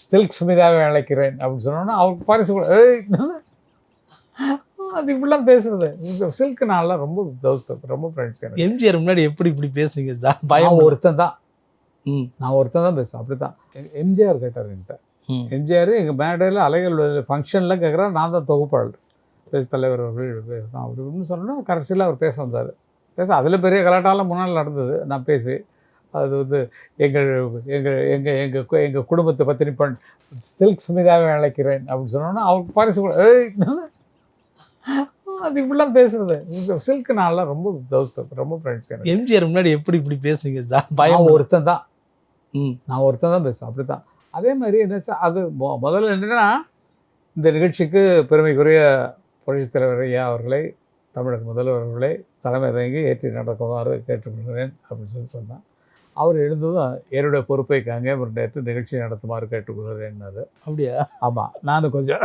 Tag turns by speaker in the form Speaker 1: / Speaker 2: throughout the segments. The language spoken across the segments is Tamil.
Speaker 1: சில்க் சுமிதாவை அழைக்கிறேன் அப்படின்னு சொன்னோன்னா அவருக்கு பரிசு கூட அது இப்படிலாம் பேசுறது. இந்த சில்க் நான்லாம் ரொம்ப தோஸ்து, ரொம்ப ஃப்ரெண்ட்ஸ் எனக்கு.
Speaker 2: எம்ஜிஆர் முன்னாடி எப்படி இப்படி பேசுறீங்க சார்?
Speaker 1: நான்
Speaker 2: பயம்.
Speaker 1: ஒருத்தன் தான் நான் ஒருத்தன் தான் பேசுவேன். அப்படி தான் எம்ஜிஆர் கேட்டார் என்கிட்ட. எம்ஜிஆர் எங்கள் மேடையில் அலைகள் ஃபங்க்ஷன்லாம் கேட்குறேன். நான் தான் தொகுப்பாளர். தலைவர் அவர்கள் பேசணும் அப்படி இப்படின்னு சொன்னோன்னா கடைசியில் அவர் பேச வந்தார். அதில் பெரிய கலாட்டாலாம் முன்னால் நடந்தது. நான் பேசி அது வந்து எங்கள் எங்கள் எங்கள் எங்கள் எங்கள் குடும்பத்தை பற்றி சில்க் சுமிதாவை அழைக்கிறேன் அப்படின்னு சொன்னோன்னா அவருக்கு பரிசு கூட அது இப்படிலாம் பேசுறது. இந்த சில்க் நான்லாம் ரொம்ப தோஸ்து, ரொம்ப ஃப்ரெண்ட்ஸ் எனக்கு.
Speaker 2: எம்ஜிஆர் முன்னாடி எப்படி இப்படி பேசுறீங்க சார்? பயம்.
Speaker 1: நான் ஒருத்தன் தான் பேசுவேன். அப்படி தான். அதே மாதிரி என்னாச்சா அது முதல்ல என்னென்னா இந்த நிகழ்ச்சிக்கு பெருமைக்குரிய புரட்சித் தலைவர் ஐயா அவர்களை, தமிழக முதல்வர் அவர்களை தலைமை தாங்கி ஏற்றி நடக்குமாறு கேட்டுக்கொள்கிறேன் அப்படின்னு சொன்னான். அவர் எழுந்ததும் என்னுடைய பொறுப்பை காங்க நேற்று நிகழ்ச்சி நடத்துமாறு கேட்டுக்கொள்கிறேன்னாரு.
Speaker 2: அப்படியா?
Speaker 1: ஆமாம். நான் கொஞ்சம்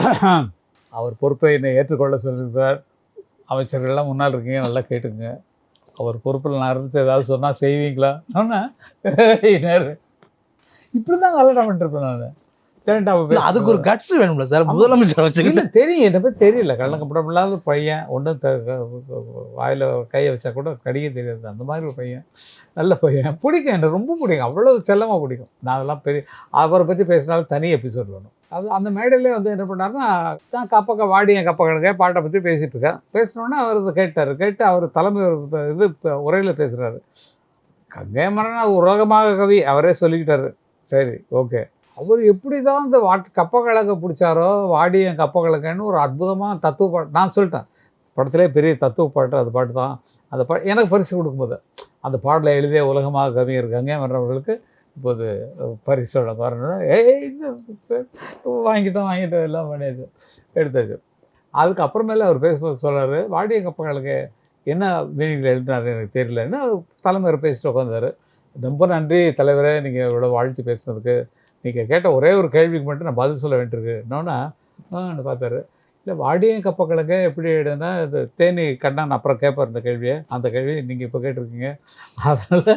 Speaker 1: அவர் பொறுப்பை என்னை ஏற்றுக்கொள்ள சொல்லியிருக்கிறார். அமைச்சர்கள்லாம் முன்னால் இருக்கீங்க, நல்லா கேட்டுங்க. அவர் பொறுப்பில் நான் இருந்து ஏதாவது சொன்னால் செய்வீங்களா? சொன்னேன் இப்படி தான் கல்யாணம் பண்ணிருப்பேன் நான். சரிண்டா,
Speaker 2: அதுக்கு ஒரு கட்ஸ் வேணும்ல சார்? முதலமைச்சர் வச்சுக்கல
Speaker 1: தெரியும், என்னை பற்றி தெரியல. கள்ளக்கப்படம் இல்லாத பையன், ஒன்றும் வாயில் கையை வச்சா கூட கடிக்க தெரியாது. அந்த மாதிரி ஒரு பையன், நல்ல பையன், பிடிக்கும், எனக்கு ரொம்ப பிடிக்கும், அவ்வளோ செல்லமாக பிடிக்கும். நான் அதெல்லாம் அவரை பற்றி பேசினாலும் தனி எபிசோட் வேணும். அது அந்த மேடையிலே வந்து என்ன பண்ணாருன்னா, தான் வாடிய கப்பகளுக்கே பாட்டை பற்றி பேசிகிட்டு இருக்கேன். பேசினோன்னே அவர் இதை கேட்டு அவர் தலைமை இது உரையில் பேசுகிறாரு. கங்கை மரன் உலகமாக கவி அவரே சொல்லிக்கிட்டாரு. சரி, ஓகே. அவர் எப்படி தான் இந்த கப்பக்கிழக்க பிடிச்சாரோ, வாடியன் கப்பக்கிழக்கன்னு ஒரு அற்புதமான தத்துவ பாட்டு நான் சொல்லிட்டேன். படத்திலே பெரிய தத்துவ பாட்டு அது பாட்டு தான். அந்த பாட்டு எனக்கு பரிசு கொடுக்கும்போது அந்த பாடலை எழுதிய உலகமாக கவிஞர் கங்கை மரன் அவர்களுக்கு இப்போது பரிசோட வரணும். வாங்கிட்டோம் எல்லாம் பண்ணியாச்சு, எடுத்தாச்சு. அதுக்கப்புறமேல அவர் பேசும்போது சொல்கிறார், வாடிய கப்பங்களுக்கு என்ன மீனிங்கில் எழுதினார் எனக்கு தெரியலன்னு தலைமையர் பேசிட்டு உட்காந்தார். ரொம்ப நன்றி தலைவரே, நீங்கள் இவ்வளோ வாழ்த்து பேசுனதுக்கு. நீங்கள் கேட்ட ஒரே ஒரு கேள்விக்கு மட்டும் நான் பதில் சொல்ல வேண்டியிருக்கு. என்னன்னா பார்த்தாரு. இல்லை, வாடிய கப்பக்கிழக்கே எப்படி எழுதுனா இது தேனி கண்ணான் அப்புறம் கேட்பார் இந்த கேள்வியை. அந்த கேள்வியை நீங்கள் இப்போ கேட்டிருக்கீங்க. அதனால்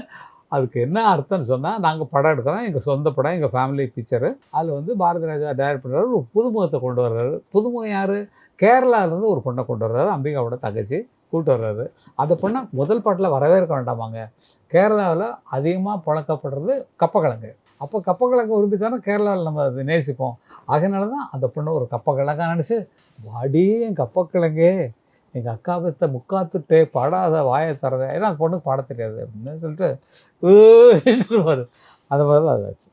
Speaker 1: அதுக்கு என்ன அர்த்தம்னு சொன்னால், நாங்கள் படம் எடுக்கிறோம், எங்கள் சொந்த படம், எங்கள் ஃபேமிலி பிக்சரு. அதில் வந்து பாரதி ராஜா டைரக்ட் பண்ணுறாரு, ஒரு புதுமுகத்தை கொண்டு வர்றாரு. புதுமுகம் யார்? கேரளாவிலேருந்து ஒரு பொண்ணை கொண்டு வர்றாரு, அம்பிகாவோட தங்கச்சி கூப்பிட்டு வர்றாரு. அந்த பொண்ணை முதல் பாட்டில் வரவேற்க வேண்டாமாங்க. கேரளாவில் அதிகமாக பழக்கப்படுறது கப்பக்கிழங்கு. அப்போ கப்பக்கிழங்கு விரும்பி தானே கேரளாவில் நம்ம அதை நேசிப்போம். அதனால தான் அந்த பொண்ணை ஒரு கப்பக்கிழங்கா நினச்சி, வாடி என் கப்பக்கிழங்கே, எங்கள் அக்கா பெத்த முக்காத்துட்டே பாடாத வாயை தரத, ஏன்னா அந்த பொண்ணுக்கு பாட தெரியாது அப்படின்னு சொல்லிட்டு அந்த மாதிரி தான் அதாச்சு.